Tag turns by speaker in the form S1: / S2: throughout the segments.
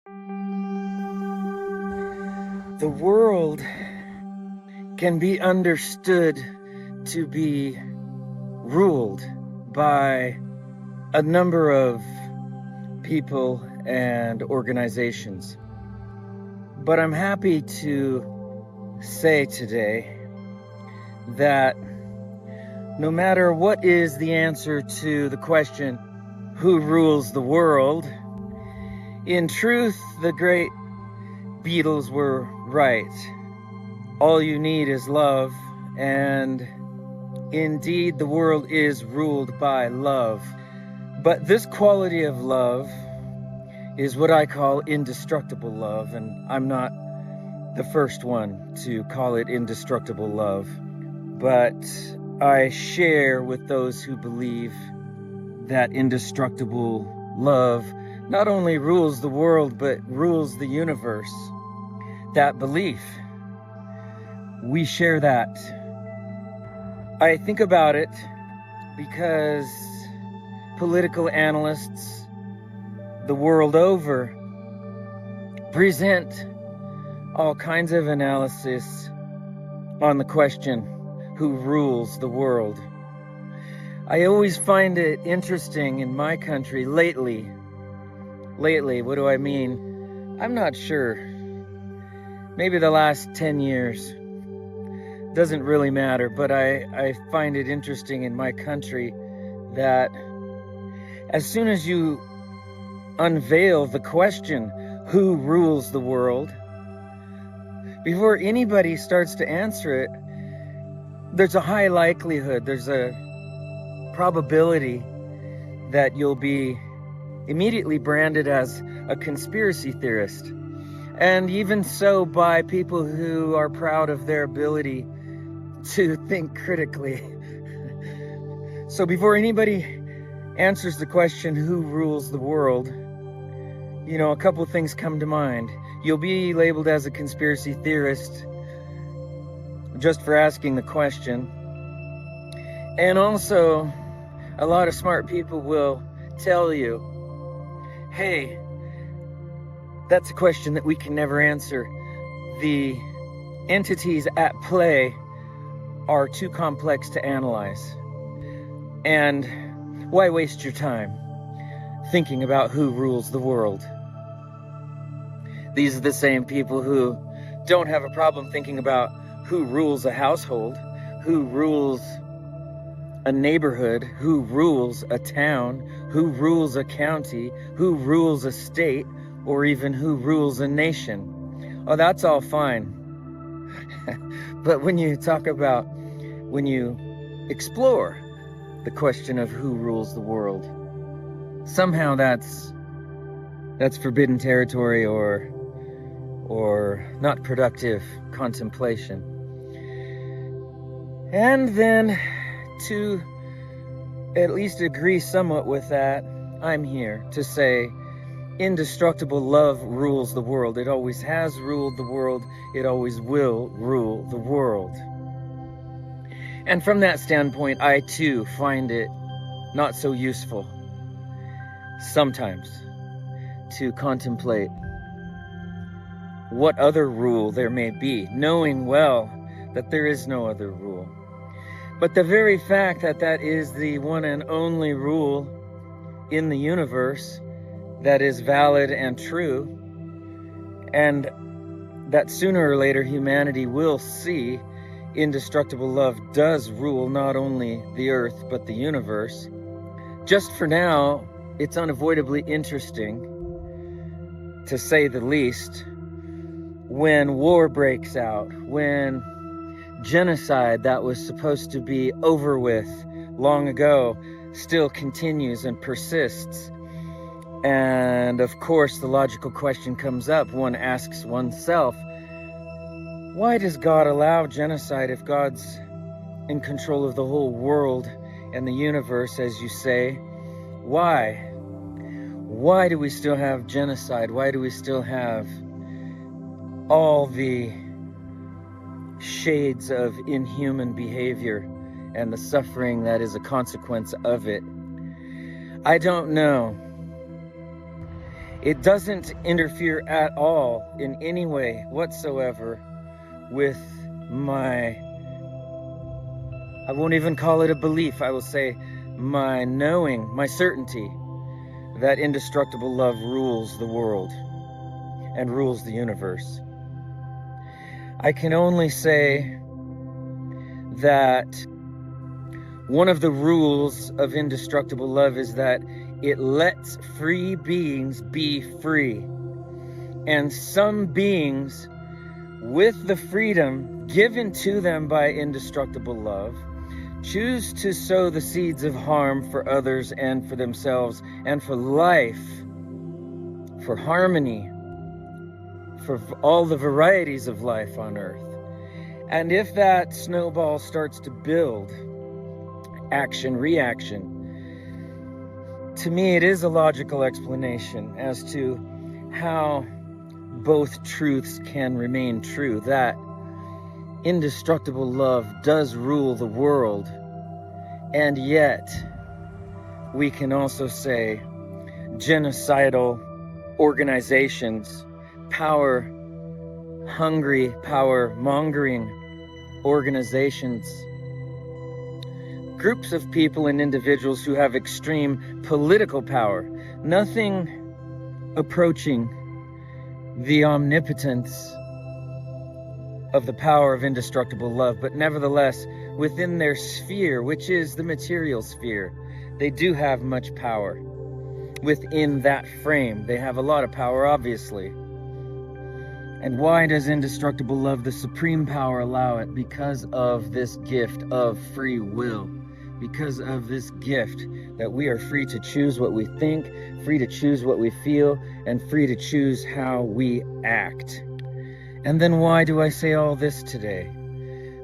S1: The world can be understood to be ruled by a number of people and organizations. But I'm happy to say today that no matter what is the answer to the question, who rules the world, in truth, the great Beatles were right. All you need is love, and indeed the world is ruled by love. But this quality of love is what I call indestructible love, and I'm not the first one to call it indestructible love. But I share with those who believe that indestructible love not only rules the world, but rules the universe. That belief, we share that. I think about it because political analysts the world over present all kinds of analysis on the question, who rules the world? I always find it interesting in my country lately, what do I mean? I'm not sure. Maybe the last 10 years. Doesn't really matter, but I find it interesting in my country that as soon as you unveil the question, who rules the world, before anybody starts to answer it, there's a high likelihood, there's a probability that you'll be immediately branded as a conspiracy theorist. And even so, by people who are proud of their ability to think critically. So before anybody answers the question, who rules the world, a couple things come to mind. You'll be labeled as a conspiracy theorist just for asking the question. And also, a lot of smart people will tell you, hey, that's a question that we can never answer. The entities at play are too complex to analyze. And why waste your time thinking about who rules the world? These are the same people who don't have a problem thinking about who rules a household, who rules a neighborhood, who rules a town, who rules a county, who rules a state, or even who rules a nation. Oh, that's all fine. But when you explore the question of who rules the world, somehow that's forbidden territory or not productive contemplation. And then to at least agree somewhat with that, I'm here to say indestructible love rules the world. It always has ruled the world. It always will rule the world. And from that standpoint, I too find it not so useful sometimes to contemplate what other rule there may be, knowing well that there is no other rule. But the very fact that that is the one and only rule in the universe that is valid and true, and that sooner or later humanity will see indestructible love does rule not only the earth but the universe. Just for now, it's unavoidably interesting, to say the least, when war breaks out, when genocide that was supposed to be over with long ago still continues and persists. And of course, the logical question comes up. One asks oneself, why does God allow genocide if God's in control of the whole world and the universe, as you say? Why? Why do we still have genocide? Why do we still have all the shades of inhuman behavior and the suffering that is a consequence of it? I don't know. It doesn't interfere at all in any way whatsoever with my, I won't even call it a belief, I will say my knowing, my certainty that indestructible love rules the world and rules the universe. I can only say that one of the rules of indestructible love is that it lets free beings be free. And some beings, with the freedom given to them by indestructible love, choose to sow the seeds of harm for others and for themselves and for life, for harmony, for all the varieties of life on earth. And if that snowball starts to build, action, reaction, to me it is a logical explanation as to how both truths can remain true, that indestructible love does rule the world, and yet we can also say genocidal organizations, power-hungry, power-mongering organizations, groups of people and individuals who have extreme political power, nothing approaching the omnipotence of the power of indestructible love, but nevertheless, within their sphere, which is the material sphere, they do have much power. Within that frame, they have a lot of power, obviously. And why does indestructible love, the supreme power, allow it? Because of this gift of free will. Because of this gift that we are free to choose what we think, free to choose what we feel, and free to choose how we act. And then why do I say all this today?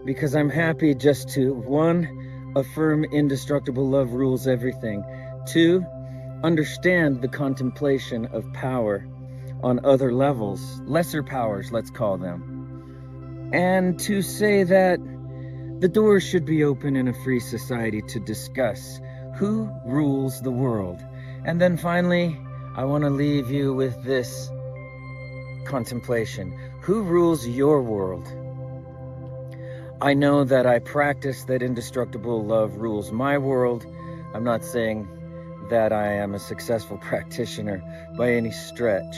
S1: Because I'm happy just to, 1, affirm indestructible love rules everything. 2, understand the contemplation of power on other levels, lesser powers, let's call them. And to say that the doors should be open in a free society to discuss who rules the world. And then finally, I want to leave you with this contemplation. Who rules your world? I know that I practice that indestructible love rules my world. I'm not saying that I am a successful practitioner by any stretch,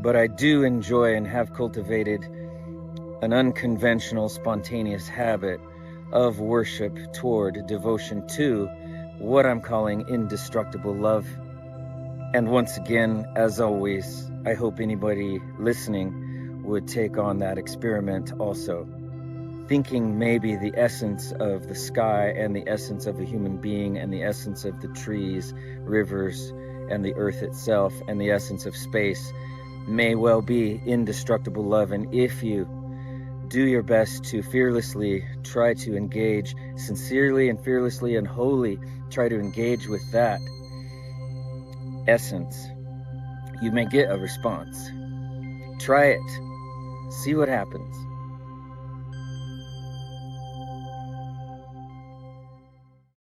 S1: but I do enjoy and have cultivated an unconventional, spontaneous habit of worship toward, devotion to, what I'm calling indestructible love. And once again, as always, I hope anybody listening would take on that experiment also. Thinking maybe the essence of the sky and the essence of a human being and the essence of the trees, rivers, and the earth itself and the essence of space may well be indestructible love. And if you do your best to fearlessly try to engage, sincerely and fearlessly and wholly try to engage with that essence, you may get a response. Try it. See what happens.